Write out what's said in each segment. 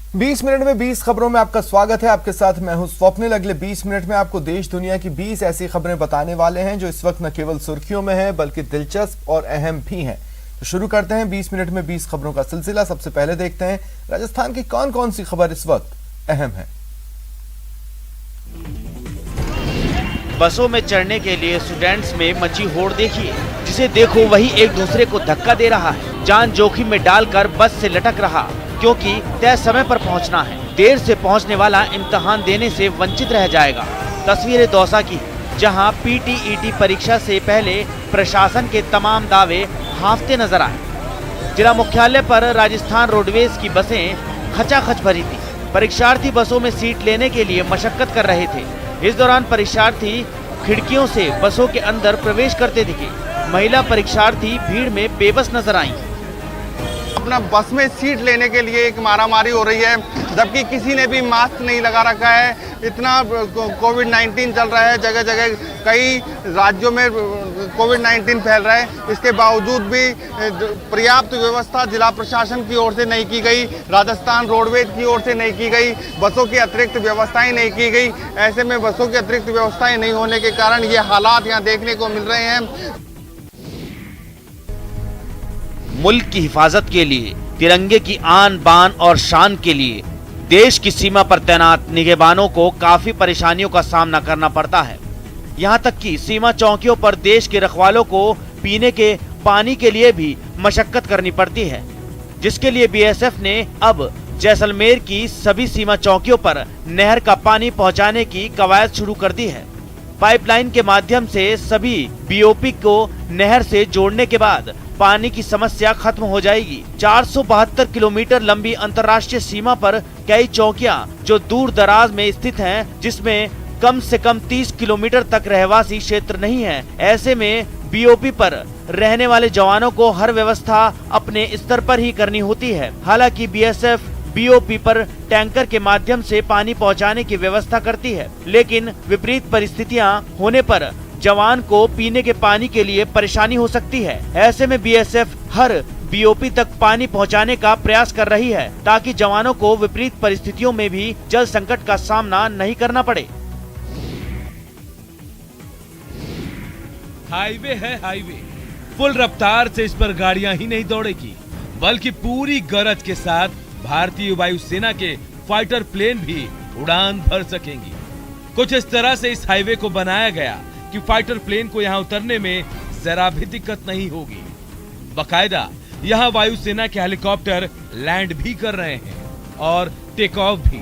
20 minute में 20 खबरों में आपका स्वागत है। आपके साथ मैं हूं स्वप्निल। अगले 20 मिनट में आपको देश दुनिया की 20 ऐसी खबरें बताने वाले हैं जो इस वक्त न केवल सुर्खियों में हैं बल्कि दिलचस्प और अहम भी हैं। तो शुरू करते हैं 20 मिनट में 20 खबरों का सिलसिला। सबसे पहले देखते हैं राजस्थान की कौन कौन सी खबर इस वक्त अहम है। बसों में चढ़ने के लिए स्टूडेंट्स में मची होड़ देखिए, जिसे देखो वही एक दूसरे को धक्का दे रहा है। जान जोखिम में डालकर बस से लटक रहा, क्योंकि तय समय पर पहुंचना है। देर से पहुंचने वाला इम्तिहान देने से वंचित रह जाएगा। तस्वीरें दौसा की, जहां पीटीईटी परीक्षा से पहले प्रशासन के तमाम दावे हाफते नजर आए। जिला मुख्यालय पर राजस्थान रोडवेज की बसें खचाखच भरी थी। परीक्षार्थी बसों में सीट लेने के लिए मशक्कत कर रहे थे। इस दौरान परीक्षार्थी खिड़कियों से बसों के अंदर प्रवेश करते दिखे। महिला परीक्षार्थी भीड़ में बेबस नजर आईं। अपना बस में सीट लेने के लिए एक मारामारी हो रही है, जबकि किसी ने भी मास्क नहीं लगा रखा है। इतना कोविड-19 चल रहा है, जगह जगह कई राज्यों में कोविड-19 फैल रहा है। इसके बावजूद भी पर्याप्त व्यवस्था जिला प्रशासन की ओर से नहीं की गई, राजस्थान रोडवेज की ओर से नहीं की गई, बसों की अतिरिक्त व्यवस्थाएं नहीं की गई। ऐसे में बसों की अतिरिक्त व्यवस्थाएं नहीं होने के कारण ये हालात यहाँ देखने को मिल रहे हैं। मुल्क की हिफाजत के लिए, तिरंगे की आन बान और शान के लिए देश की सीमा पर तैनात निगहबानों को काफी परेशानियों का सामना करना पड़ता है। यहाँ तक कि सीमा चौकियों पर देश के रखवालों को पीने के पानी के लिए भी मशक्कत करनी पड़ती है, जिसके लिए बीएसएफ ने अब जैसलमेर की सभी सीमा चौकियों पर नहर का पानी पहुँचाने की कवायद शुरू कर दी है। पाइपलाइन के माध्यम से सभी बीओपी को नहर से जोड़ने के बाद पानी की समस्या खत्म हो जाएगी। 472 किलोमीटर लंबी अंतर्राष्ट्रीय सीमा पर कई चौकियां जो दूर दराज में स्थित हैं, जिसमें कम से कम 30 किलोमीटर तक रहवासी क्षेत्र नहीं है। ऐसे में बीओपी पर रहने वाले जवानों को हर व्यवस्था अपने स्तर पर ही करनी होती है। हालांकि बीएसएफ बीओपी पर टैंकर के माध्यम से पानी पहुंचाने की व्यवस्था करती है, लेकिन विपरीत परिस्थितियां होने पर जवान को पीने के पानी के लिए परेशानी हो सकती है। ऐसे में बीएसएफ हर बीओपी तक पानी पहुंचाने का प्रयास कर रही है, ताकि जवानों को विपरीत परिस्थितियों में भी जल संकट का सामना नहीं करना पड़े। हाईवे है हाईवे, फुल रफ्तार से इस पर गाड़ियां ही नहीं दौड़ेगी, बल्कि पूरी गरज के साथ भारतीय वायुसेना के फाइटर प्लेन भी उड़ान भर सकेंगी। कुछ इस तरह से इस हाईवे को बनाया गया कि फाइटर प्लेन को यहाँ उतरने में जरा भी दिक्कत नहीं होगी। बकायदा यहाँ वायुसेना के हेलीकॉप्टर लैंड भी कर रहे हैं और टेक ऑफ भी।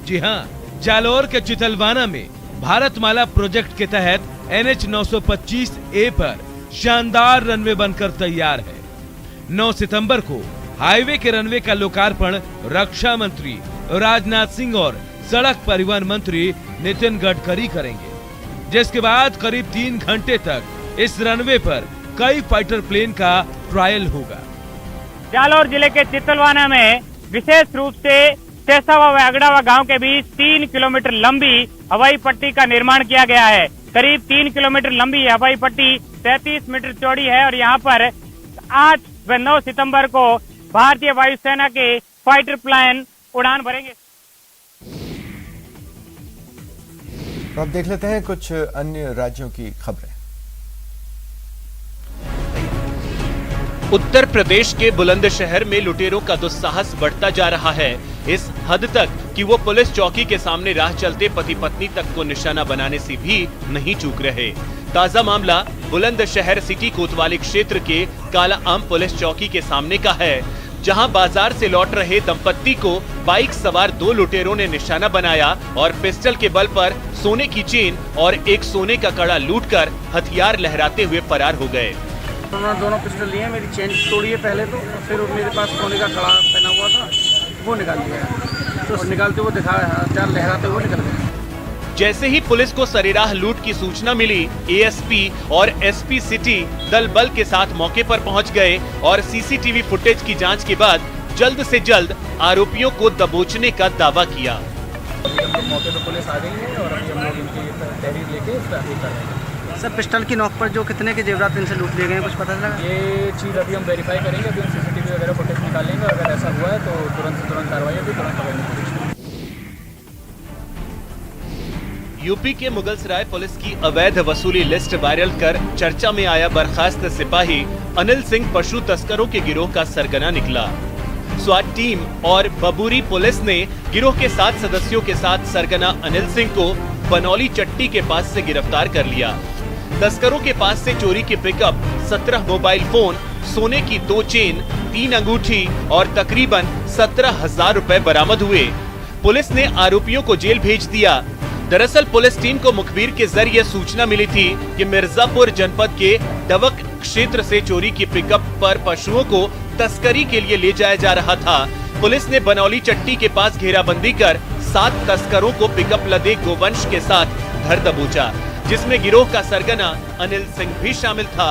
जी हाँ, जालौर के चितलवाना में भारतमाला प्रोजेक्ट के तहत NH 925A पर शानदार रनवे बनकर तैयार है। 9 सितंबर को हाईवे के रनवे का लोकार्पण रक्षा मंत्री राजनाथ सिंह और सड़क परिवहन मंत्री नितिन गडकरी करेंगे, जिसके बाद करीब 3 घंटे तक इस रनवे पर कई फाइटर प्लेन का ट्रायल होगा। जालौर जिले के चितलवाना में विशेष रूप से सेसा व वागड़ावा गांव के बीच 3 किलोमीटर लंबी हवाई पट्टी का निर्माण किया गया है। करीब 3 किलोमीटर लंबी हवाई पट्टी 33 मीटर चौड़ी है और यहां पर 8 व 9 सितंबर को भारतीय वायुसेना के फाइटर प्लेन उड़ान भरेंगे। तो अब देख लेते हैं कुछ अन्य राज्यों की खबरें। उत्तर प्रदेश के बुलंदशहर में लुटेरों का दुस्साहस बढ़ता जा रहा है, इस हद तक कि वो पुलिस चौकी के सामने राह चलते पति पत्नी तक को निशाना बनाने से भी नहीं चूक रहे। ताजा मामला बुलंदशहर सिटी कोतवाली क्षेत्र के काला आम पुलिस चौकी के सामने का है, जहां बाजार से लौट रहे दंपत्ति को बाइक सवार 2 लुटेरों ने निशाना बनाया और पिस्टल के बल पर सोने की चेन और एक सोने का कड़ा लूटकर हथियार लहराते हुए फरार हो गए। उन्होंने दोनों पिस्टल लिए, मेरी चेन तोड़ी है पहले तो, फिर मेरे पास सोने का कड़ा पहना हुआ था वो निकाल दिया, तो निकालते हुए दिखाया, हथियार लहराते हुए निकल गए। जैसे ही पुलिस को सरेराह लूट की सूचना मिली, एएसपी और एसपी सिटी दल बल के साथ मौके पर पहुंच गए और सीसीटीवी फुटेज की जांच के बाद जल्द से जल्द आरोपियों को दबोचने का दावा किया। मौके पर पुलिस आ गई है और अभी हम लोग इनकी तहरीर लेके इस पर कर रहे हैं। सर, पिस्टल की नोक पर जो कितने के जेवरात इनसे लूट लिए गए हैं, कुछ पता चला? ये चीज़ अभी हम वेरीफाई करेंगे, अभी हम सीसीटीवी वगैरह फुटेज निकालेंगे। अगर ऐसा हुआ है तो तुरंत से तुरंत कार्रवाई होगी, तुरंत पकड़ने की कोशिश। यूपी के मुगलसराय पुलिस की अवैध वसूली लिस्ट वायरल कर चर्चा में आया बर्खास्त सिपाही अनिल सिंह पशु तस्करों के गिरोह का सरगना निकला। स्वाट टीम और बबूरी पुलिस ने गिरोह के 7 सदस्यों के साथ सरगना अनिल सिंह को बनौली चट्टी के पास से गिरफ्तार कर लिया। तस्करों के पास से चोरी की पिकअप, 17 मोबाइल फोन, सोने की 2 चेन, 3 अंगूठी और तकरीबन 17,000 रुपए बरामद हुए। पुलिस ने आरोपियों को जेल भेज दिया। दरअसल पुलिस टीम को मुखबिर के जरिए सूचना मिली थी कि मिर्जापुर जनपद के डबक क्षेत्र से चोरी की पिकअप पर पशुओं को तस्करी के लिए ले जाया जा रहा था। पुलिस ने बनौली चट्टी के पास घेराबंदी कर 7 तस्करों को पिकअप लदे गोवंश के साथ धर दबोचा, जिसमें गिरोह का सरगना अनिल सिंह भी शामिल था।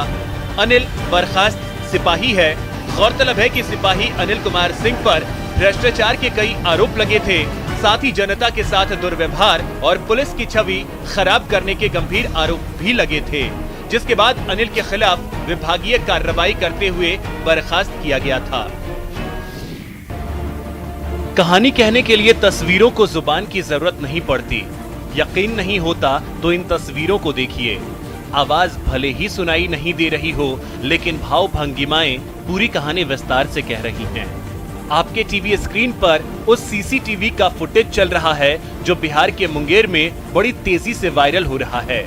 अनिल बर्खास्त सिपाही है। गौरतलब है कि सिपाही अनिल कुमार सिंह पर भ्रष्टाचार के कई आरोप लगे थे, साथ ही जनता के साथ दुर्व्यवहार और पुलिस की छवि खराब करने के गंभीर आरोप भी लगे थे, जिसके बाद अनिल के खिलाफ विभागीय कार्रवाई करते हुए बर्खास्त किया गया था। कहानी कहने के लिए तस्वीरों को जुबान की जरूरत नहीं पड़ती। यकीन नहीं होता तो इन तस्वीरों को देखिए। आवाज भले ही सुनाई नहीं दे रही हो, लेकिन भाव भंगिमाएं पूरी कहानी विस्तार से कह रही हैं। आपके टीवी स्क्रीन पर उस सीसीटीवी का फुटेज चल रहा है जो बिहार के मुंगेर में बड़ी तेजी से वायरल हो रहा है।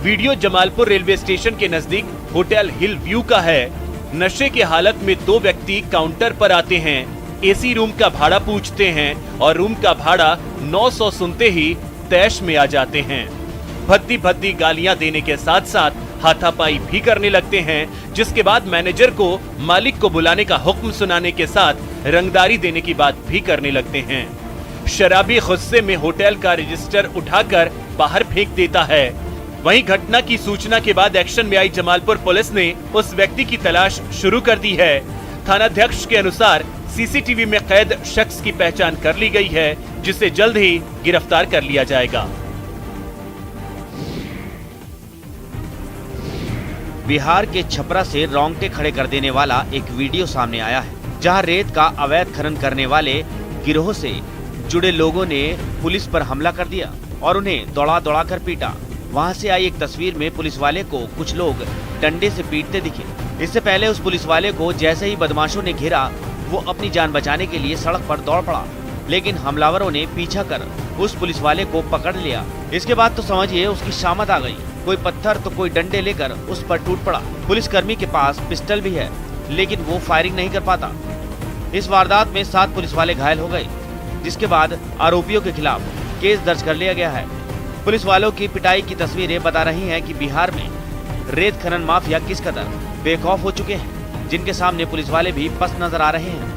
वीडियो जमालपुर रेलवे स्टेशन के नजदीक होटल हिल व्यू का है। नशे की हालत में 2 व्यक्ति काउंटर पर आते हैं, एसी रूम का भाड़ा पूछते हैं और रूम का भाड़ा 900 सुनते ही तैश में आ जाते हैं। भद्दी भद्दी गालियां देने के साथ साथ हाथापाई भी करने लगते हैं, जिसके बाद मैनेजर को मालिक को बुलाने का हुक्म सुनाने के साथ रंगदारी देने की बात भी करने लगते हैं। शराबी गुस्से में होटल का रजिस्टर उठाकर बाहर फेंक देता है। वहीं घटना की सूचना के बाद एक्शन में आई जमालपुर पुलिस ने उस व्यक्ति की तलाश शुरू कर दी है। थानाध्यक्ष के अनुसार सीसीटीवी में कैद शख्स की पहचान कर ली गई है, जिसे जल्द ही गिरफ्तार कर लिया जाएगा। बिहार के छपरा से रोंगटे खड़े कर देने वाला एक वीडियो सामने आया है, जहां रेत का अवैध खनन करने वाले गिरोह से जुड़े लोगों ने पुलिस पर हमला कर दिया और उन्हें दौड़ा दौड़ा कर पीटा। वहां से आई एक तस्वीर में पुलिस वाले को कुछ लोग डंडे से पीटते दिखे। इससे पहले उस पुलिस वाले को जैसे ही बदमाशों ने घेरा, वो अपनी जान बचाने के लिए सड़क पर दौड़ पड़ा, लेकिन हमलावरों ने पीछा कर उस पुलिस वाले को पकड़ लिया। इसके बाद तो समझिए उसकी शामत आ गई। कोई पत्थर तो कोई डंडे लेकर उस पर टूट पड़ा। पुलिसकर्मी के पास पिस्टल भी है, लेकिन वो फायरिंग नहीं कर पाता। इस वारदात में 7 पुलिस वाले घायल हो गए, जिसके बाद आरोपियों के खिलाफ केस दर्ज कर लिया गया है। पुलिस वालों की पिटाई की तस्वीरें बता रही हैं कि बिहार में रेत खनन माफिया किस कदर बेखौफ हो चुके हैं, जिनके सामने पुलिस वाले भी पस्त नजर आ रहे हैं।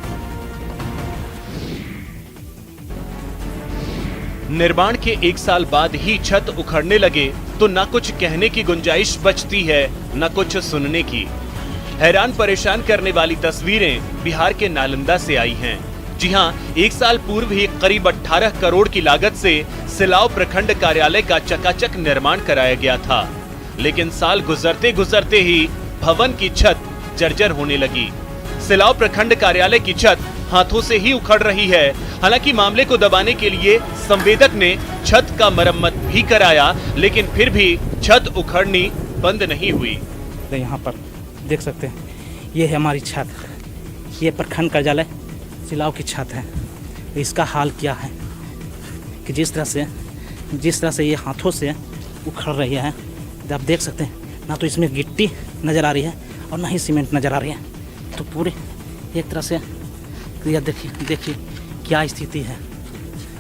निर्माण के 1 साल बाद ही छत उखड़ने लगे तो न कुछ कहने की गुंजाइश बचती है, न कुछ सुनने की। हैरान परेशान करने वाली तस्वीरें बिहार के नालंदा से आई हैं। जी हां, 1 साल पूर्व ही करीब 18 करोड़ की लागत से सिलाव प्रखंड कार्यालय का चकाचक निर्माण कराया गया था, लेकिन साल गुजरते गुजरते ही भवन की छत जर्जर होने लगी। सिलाव प्रखंड कार्यालय की छत हाथों से ही उखड़ रही है। हालांकि मामले को दबाने के लिए संवेदक ने छत का मरम्मत भी कराया, लेकिन फिर भी छत उखड़नी बंद नहीं हुई। यहाँ पर देख सकते हैं, ये है हमारी छत, ये प्रखंड कार्यालय सिलाव की छत है। इसका हाल क्या है कि जिस तरह से ये हाथों से उखड़ रही है, आप देख सकते हैं, ना तो इसमें गिट्टी नज़र आ रही है और ना ही सीमेंट नज़र आ रही है। तो पूरे एक तरह से यह देखिए क्या स्थिति है।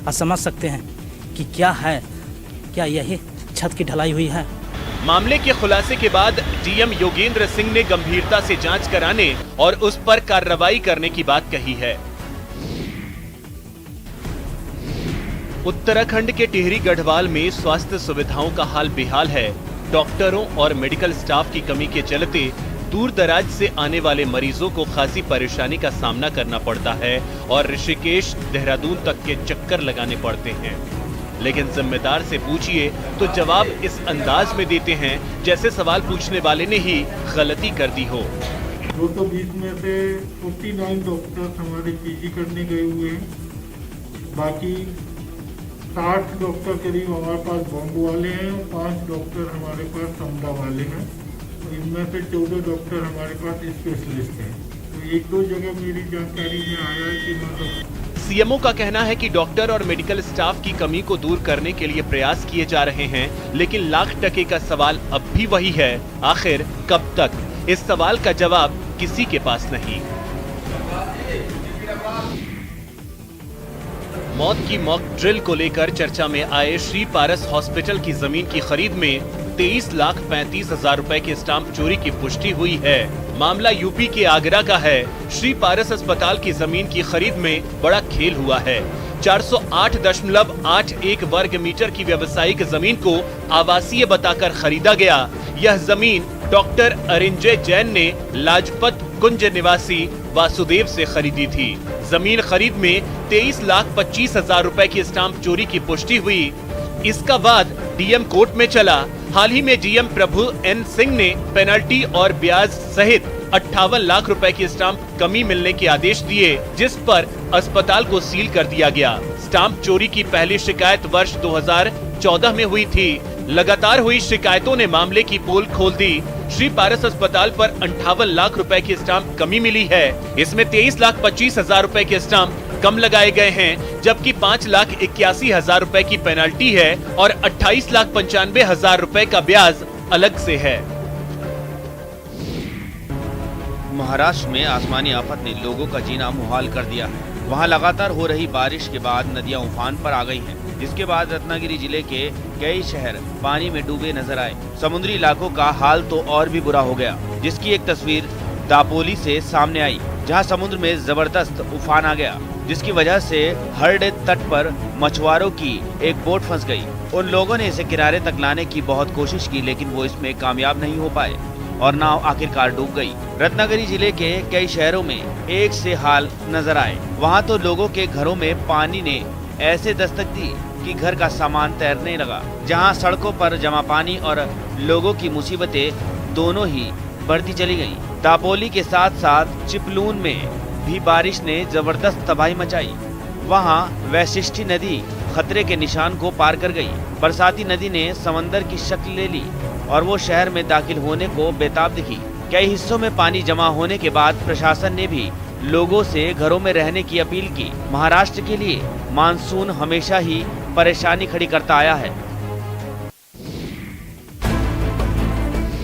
आप समझ सकते हैं कि क्या है, क्या यही छत की ढलाई हुई है। मामले के खुलासे के बाद डीएम योगेंद्र सिंह ने गंभीरता से जांच कराने और उस पर कार्रवाई करने की बात कही है। उत्तराखंड के टिहरी गढ़वाल में स्वास्थ्य सुविधाओं का हाल बेहाल है। डॉक्टरों और मेडिकल स्टाफ की कमी के चलते दूर दराज से आने वाले मरीजों को खासी परेशानी का सामना करना पड़ता है और ऋषिकेश, देहरादून तक के चक्कर लगाने पड़ते हैं। लेकिन जिम्मेदार से पूछिए तो जवाब इस अंदाज में देते हैं जैसे सवाल पूछने वाले ने ही गलती कर दी हो। 220 में से 49 डॉक्टर्स हमारे पीजी करने गए हुए हैं। बाकी 60 डॉक्टर करीब हमारे पास बॉम्बे वाले हैं और 5 डॉक्टर हमारे पास समदा वाले हैं। तो इनमें से 14 डॉक्टर हमारे पास स्पेशलिस्ट हैं। तो 1-2 जगह मेरी जानकारी में आया है कि मतलब सीएमओ का कहना है कि डॉक्टर और मेडिकल स्टाफ की कमी को दूर करने के लिए प्रयास किए जा रहे हैं, लेकिन लाख टके का सवाल अब भी वही है, आखिर कब तक? इस सवाल का जवाब किसी के पास नहीं। मौत की मॉक ड्रिल को लेकर चर्चा में आए श्री पारस हॉस्पिटल की जमीन की खरीद में 23,35,000 रुपए के स्टाम्प चोरी की पुष्टि हुई है। मामला यूपी के आगरा का है। श्री पारस अस्पताल की जमीन की खरीद में बड़ा खेल हुआ है। 408.81 वर्ग मीटर की व्यावसायिक जमीन को आवासीय बताकर खरीदा गया। यह जमीन डॉक्टर अरिंजय जैन ने लाजपत कुंज निवासी वासुदेव से खरीदी थी। जमीन खरीद में 23,25,000 रुपए की स्टाम्प चोरी की पुष्टि हुई। इसका वाद डीएम कोर्ट में चला। हाल ही में जीएम प्रभु एन सिंह ने पेनल्टी और ब्याज सहित 58 लाख रुपए की स्टाम्प कमी मिलने के आदेश दिए, जिस पर अस्पताल को सील कर दिया गया। स्टाम्प चोरी की पहली शिकायत वर्ष 2014 में हुई थी। लगातार हुई शिकायतों ने मामले की पोल खोल दी। श्री पारस अस्पताल पर 58 लाख रुपए की स्टाम्प कमी मिली है। इसमें 23,25,000 रुपए के स्टाम्प कम लगाए गए हैं, जबकि 5,81,000 रुपए की पेनल्टी है और 28,95,000 रुपए का ब्याज अलग से है। महाराष्ट्र में आसमानी आफत ने लोगों का जीना मुहाल कर दिया है। वहां लगातार हो रही बारिश के बाद नदियां उफान पर आ गई हैं, जिसके बाद रत्नागिरी जिले के कई शहर पानी में डूबे नजर आए। समुद्री इलाकों का हाल तो और भी बुरा हो गया, जिसकी एक तस्वीर दापोली से सामने आई, जहां समुद्र में जबरदस्त उफान आ गया, जिसकी वजह से हरडे तट पर मछुआरों की एक बोट फंस गई। उन लोगों ने इसे किनारे तक लाने की बहुत कोशिश की, लेकिन वो इसमें कामयाब नहीं हो पाए और नाव आखिरकार डूब गई। रत्नागिरी जिले के कई शहरों में एक से हाल नजर आए। वहाँ तो लोगों के घरों में पानी ने ऐसे दस्तक दी कि घर का सामान तैरने लगा। जहाँ सड़कों पर जमा पानी और लोगों की मुसीबतें दोनों ही बढ़ती चली गयी। दापोली के साथ साथ चिपलून में भी बारिश ने जबरदस्त तबाही मचाई। वहाँ वैशिष्टि नदी खतरे के निशान को पार कर गई। बरसाती नदी ने समंदर की शक्ल ले ली और वो शहर में दाखिल होने को बेताब दिखी। कई हिस्सों में पानी जमा होने के बाद प्रशासन ने भी लोगों से घरों में रहने की अपील की। महाराष्ट्र के लिए मानसून हमेशा ही परेशानी खड़ी करता आया है।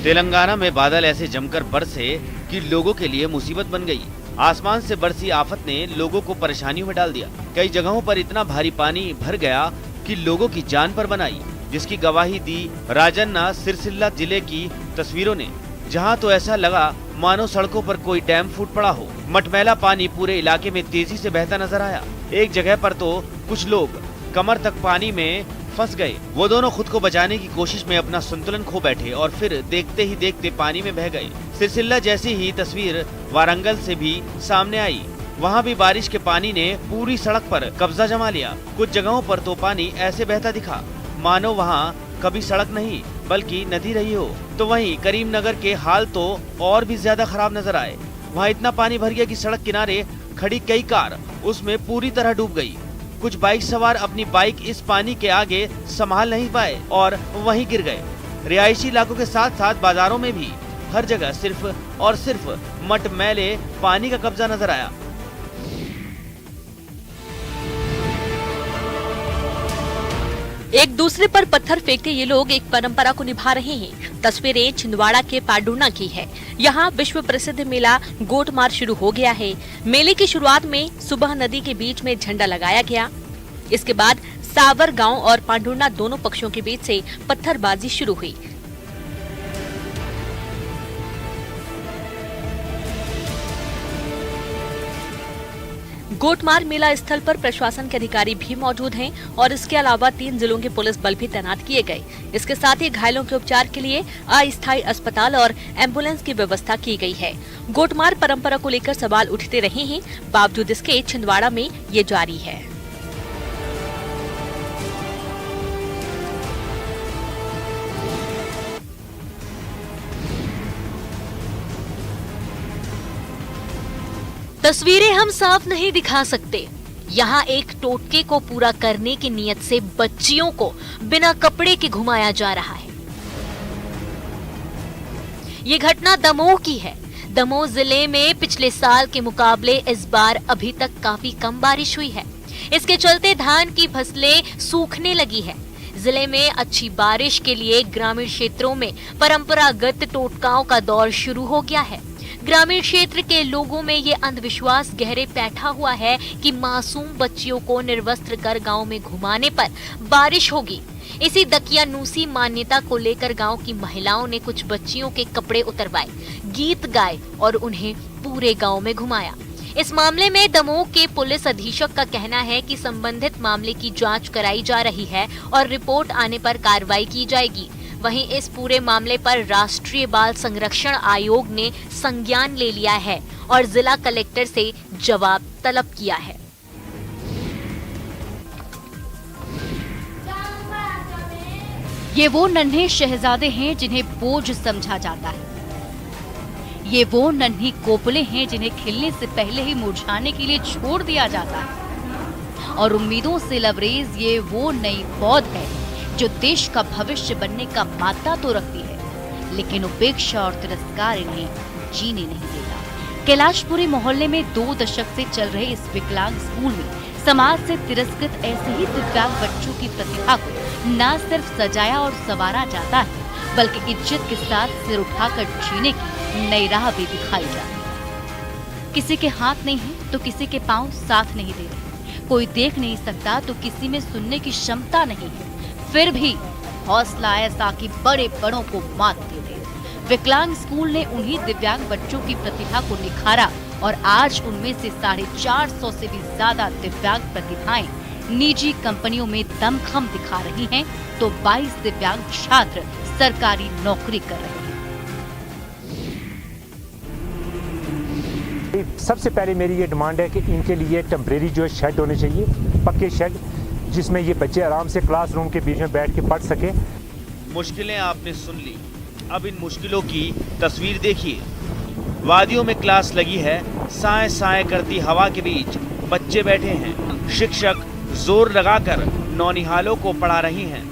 तेलंगाना में बादल ऐसे जमकर बरसे कि लोगों के लिए मुसीबत बन गई। आसमान से बरसी आफत ने लोगों को परेशानियों में डाल दिया। कई जगहों पर इतना भारी पानी भर गया कि लोगों की जान पर बनाई, जिसकी गवाही दी राजन्ना सिरसिल्ला जिले की तस्वीरों ने, जहां तो ऐसा लगा मानो सड़कों पर कोई डैम फूट पड़ा हो। मटमैला पानी पूरे इलाके में तेजी से बहता नजर आया। एक जगह पर तो कुछ लोग कमर तक पानी में फंस गए। वो दोनों खुद को बचाने की कोशिश में अपना संतुलन खो बैठे और फिर देखते ही देखते पानी में बह गए। सिरसिल्ला जैसी ही तस्वीर वारंगल से भी सामने आई। वहाँ भी बारिश के पानी ने पूरी सड़क पर कब्जा जमा लिया। कुछ जगहों पर तो पानी ऐसे बहता दिखा मानो वहाँ कभी सड़क नहीं बल्कि नदी रही हो। तो वहीं करीमनगर के हाल तो और भी ज्यादा खराब नजर आए। वहाँ इतना पानी भर गया कि सड़क किनारे खड़ी कई कार उसमें पूरी तरह डूब गई। कुछ बाइक सवार अपनी बाइक इस पानी के आगे संभाल नहीं पाए और वहीं गिर गए। रिहायशी इलाकों के साथ साथ बाजारों में भी हर जगह सिर्फ और सिर्फ मटमैले पानी का कब्जा नजर आया। एक दूसरे पर पत्थर फेंकते ये लोग एक परंपरा को निभा रहे हैं। तस्वीरें छिंदवाड़ा के पांडुर्णा की है। यहाँ विश्व प्रसिद्ध मेला गोटमार शुरू हो गया है। मेले की शुरुआत में सुबह नदी के बीच में झंडा लगाया गया। इसके बाद सावर गांव और पांडुर्णा दोनों पक्षों के बीच से पत्थरबाजी शुरू हुई। गोटमार मेला स्थल पर प्रशासन के अधिकारी भी मौजूद हैं और इसके अलावा 3 जिलों के पुलिस बल भी तैनात किए गए। इसके साथ ही घायलों के उपचार के लिए अस्थायी अस्पताल और एम्बुलेंस की व्यवस्था की गई है। गोटमार परंपरा को लेकर सवाल उठते रहे हैं, बावजूद इसके छिंदवाड़ा में ये जारी है। तस्वीरें हम साफ नहीं दिखा सकते। यहाँ एक टोटके को पूरा करने की नीयत से बच्चियों को बिना कपड़े के घुमाया जा रहा है। ये घटना दमोह की है। दमोह जिले में पिछले साल के मुकाबले इस बार अभी तक काफी कम बारिश हुई है। इसके चलते धान की फसलें सूखने लगी है। जिले में अच्छी बारिश के लिए ग्रामीण क्षेत्रों में परंपरागत टोटकाओं का दौर शुरू हो गया है। ग्रामीण क्षेत्र के लोगों में ये अंधविश्वास गहरे बैठा हुआ है कि मासूम बच्चियों को निर्वस्त्र कर गांव में घुमाने पर बारिश होगी। इसी दकियानूसी मान्यता को लेकर गांव की महिलाओं ने कुछ बच्चियों के कपड़े उतरवाए, गीत गाए और उन्हें पूरे गांव में घुमाया। इस मामले में दमोह के पुलिस अधीक्षक का कहना है कि संबंधित मामले की जांच कराई जा रही है और रिपोर्ट आने पर कार्रवाई की जाएगी। वहीं इस पूरे मामले पर राष्ट्रीय बाल संरक्षण आयोग ने संज्ञान ले लिया है और जिला कलेक्टर से जवाब तलब किया है। ये वो नन्हे शहजादे हैं जिन्हें बोझ समझा जाता है। ये वो नन्ही कोपले हैं जिन्हें खिलने से पहले ही मुरझाने के लिए छोड़ दिया जाता है। और उम्मीदों से लबरेज ये वो नई पौध है जो देश का भविष्य बनने का मादा तो रखती है, लेकिन उपेक्षा और तिरस्कार इन्हें जीने नहीं देता। कैलाशपुरी मोहल्ले में 2 दशक से चल रहे इस विकलांग स्कूल में समाज से तिरस्कृत ऐसे ही दिव्यांग बच्चों की प्रतिभा को न सिर्फ सजाया और संवारा जाता है, बल्कि इज्जत के साथ सिर उठाकर जीने की नई राह भी दिखाई जाती है। किसी के हाथ नहीं है तो किसी के पांव साथ नहीं दे रहे, कोई देख नहीं सकता तो किसी में सुनने की क्षमता नहीं है, फिर भी हौसला ऐसा कि बड़े बड़ों को मात दे दे। विकलांग स्कूल ने उन्हीं दिव्यांग बच्चों की प्रतिभा को निखारा और आज उनमें से 450 से भी ज्यादा दिव्यांग प्रतिभाएं निजी कंपनियों में दमखम दिखा रही हैं, तो 22 दिव्यांग छात्र सरकारी नौकरी कर रहे हैं। सबसे पहले मेरी ये डिमांड है कि इनके लिए टेम्परेरी जो शेड होने चाहिए, पक्के शेड, जिसमें ये बच्चे आराम से क्लासरूम के बीच में बैठ के पढ़ सके। मुश्किलें आपने सुन ली, अब इन मुश्किलों की तस्वीर देखिए। वादियों में क्लास लगी है, साए साए करती हवा के बीच बच्चे बैठे हैं। शिक्षक जोर लगाकर नौनिहालों को पढ़ा रही हैं,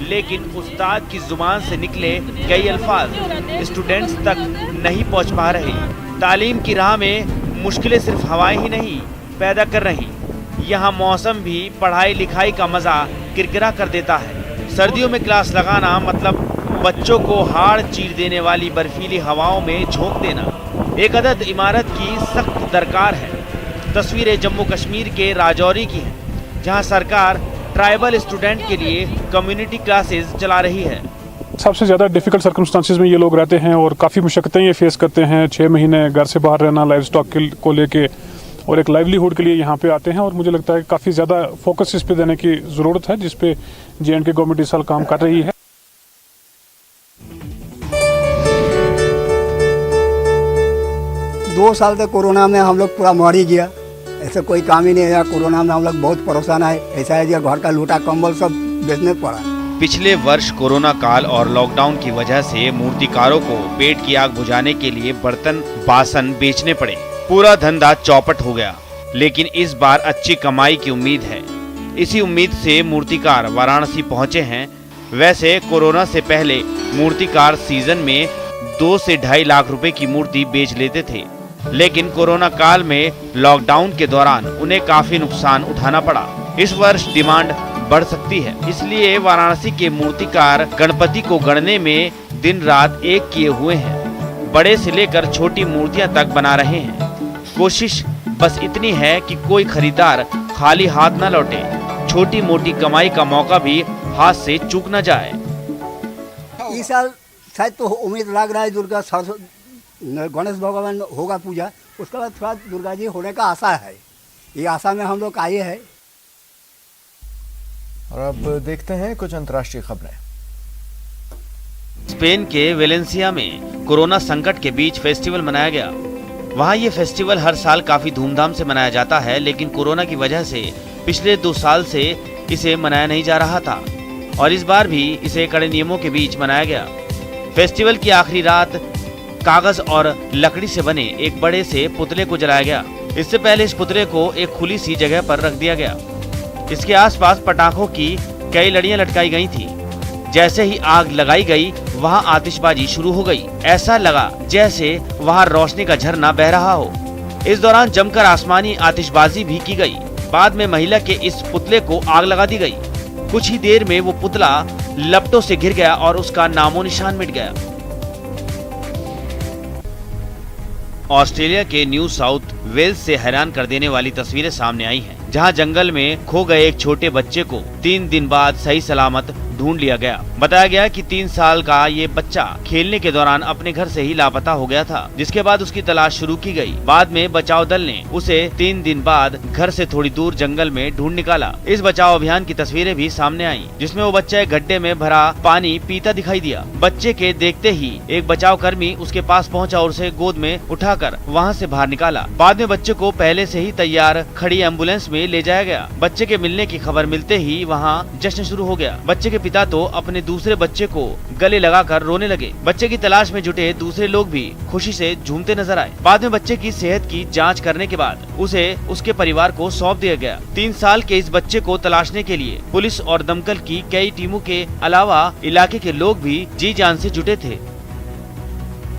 लेकिन उस्ताद की जुबान से निकले कई अल्फाज स्टूडेंट्स तक नहीं पहुंच पा रहे। तालीम की राह में मुश्किलें सिर्फ हवाएं ही नहीं पैदा कर रही, यहाँ मौसम भी पढ़ाई लिखाई का मजा किरकिरा कर देता है। सर्दियों में क्लास लगाना मतलब बच्चों को हाड़ चीर देने वाली बर्फीली हवाओं में झोंक देना। एक अदद इमारत की सख्त दरकार है। तस्वीरें जम्मू कश्मीर के राजौरी की हैं, जहां सरकार ट्राइबल स्टूडेंट के लिए कम्युनिटी क्लासेस चला रही है। सबसे ज़्यादा डिफ़िकल्ट सर्कमस्टांसिस में ये लोग रहते हैं और काफ़ी मुश्किलें ये फेस करते हैं। 6 महीने घर से बाहर रहना, लाइव स्टॉक को लेके और एक लाइवलीहुड के लिए यहाँ पे आते हैं और मुझे लगता है काफ़ी ज़्यादा फोकस इस पे देने की ज़रूरत है, जिस पे J&K गवर्नमेंट इस साल काम कर रही है। दो साल तक कोरोना में हम लोग पूरा मर ही गया, ऐसा कोई काम ही नहीं है। कोरोना में हम लोग बहुत परेशान है, ऐसा है कि घर का लूटा कंबल सब बेचने पड़ा। पिछले वर्ष कोरोना काल और लॉकडाउन की वजह से मूर्तिकारों को पेट की आग बुझाने के लिए बर्तन बासन बेचने पड़े, पूरा धंधा चौपट हो गया। लेकिन इस बार अच्छी कमाई की उम्मीद है। इसी उम्मीद से मूर्तिकार वाराणसी पहुंचे हैं। वैसे कोरोना से पहले मूर्तिकार सीजन में 2 से 2.5 लाख रुपए की मूर्ति बेच लेते थे, लेकिन कोरोना काल में लॉकडाउन के दौरान उन्हें काफी नुकसान उठाना पड़ा। इस वर्ष डिमांड बढ़ सकती है, इसलिए वाराणसी के मूर्तिकार गणपति को गढ़ने में दिन रात एक किए हुए हैं। बड़े से लेकर छोटी मूर्तियां तक बना रहे हैं। कोशिश बस इतनी है कि कोई खरीदार खाली हाथ न लौटे, छोटी मोटी कमाई का मौका भी हाथ से चूक न जाए। इस साल शायद तो उम्मीद लग रहा है दुर्गा गणेश भगवान होगा पूजा, उसके बाद थोड़ा दुर्गा जी होने का आशा है। ये आशा में हम लोग आए हैं। और अब देखते हैं कुछ अंतर्राष्ट्रीय खबरें। स्पेन के वेलेंसिया में कोरोना संकट के बीच फेस्टिवल मनाया गया। वहां ये फेस्टिवल हर साल काफी धूमधाम से मनाया जाता है, लेकिन कोरोना की वजह से पिछले 2 साल से इसे मनाया नहीं जा रहा था और इस बार भी इसे कड़े नियमों के बीच मनाया गया। फेस्टिवल की आखिरी रात कागज और लकड़ी से बने एक बड़े से पुतले को जलाया गया। इससे पहले इस पुतले को एक खुली सी जगह पर रख दिया गया। इसके आसपास पटाखों की कई लड़ियां लटकाई गई थी। जैसे ही आग लगाई गई, वहां आतिशबाजी शुरू हो गई। ऐसा लगा जैसे वहां रोशनी का झरना बह रहा हो। इस दौरान जमकर आसमानी आतिशबाजी भी की गई। बाद में महिला के इस पुतले को आग लगा दी गई। कुछ ही देर में वो पुतला लपटों से गिर गया और उसका नामो निशान मिट गया। ऑस्ट्रेलिया के न्यू साउथ वेल्स से हैरान कर देने वाली तस्वीरें सामने आई हैं, जहां जंगल में खो गए एक छोटे बच्चे को 3 दिन बाद सही सलामत ढूंढ लिया गया। बताया गया कि 3 साल का ये बच्चा खेलने के दौरान अपने घर से ही लापता हो गया था, जिसके बाद उसकी तलाश शुरू की गई। बाद में बचाव दल ने उसे 3 दिन बाद घर से थोड़ी दूर जंगल में ढूंढ निकाला। इस बचाव अभियान की तस्वीरें भी सामने आई, जिसमें वो बच्चा एक गड्ढे में भरा पानी पीता दिखाई दिया। बच्चे के देखते ही एक बचाव कर्मी उसके पास पहुंचा और उसे गोद में उठाकर वहां से बाहर निकाला। बाद में बच्चे को पहले से ही तैयार खड़ी एम्बुलेंस में ले जाया गया। बच्चे के मिलने की खबर मिलते ही वहाँ जश्न शुरू हो गया। बच्चे के पिता तो अपने दूसरे बच्चे को गले लगाकर रोने लगे। बच्चे की तलाश में जुटे दूसरे लोग भी खुशी से झूमते नजर आए। बाद में बच्चे की सेहत की जांच करने के बाद उसे उसके परिवार को सौंप दिया गया। 3 साल के इस बच्चे को तलाशने के लिए पुलिस और दमकल की कई टीमों के अलावा इलाके के लोग भी जी जान से जुटे थे।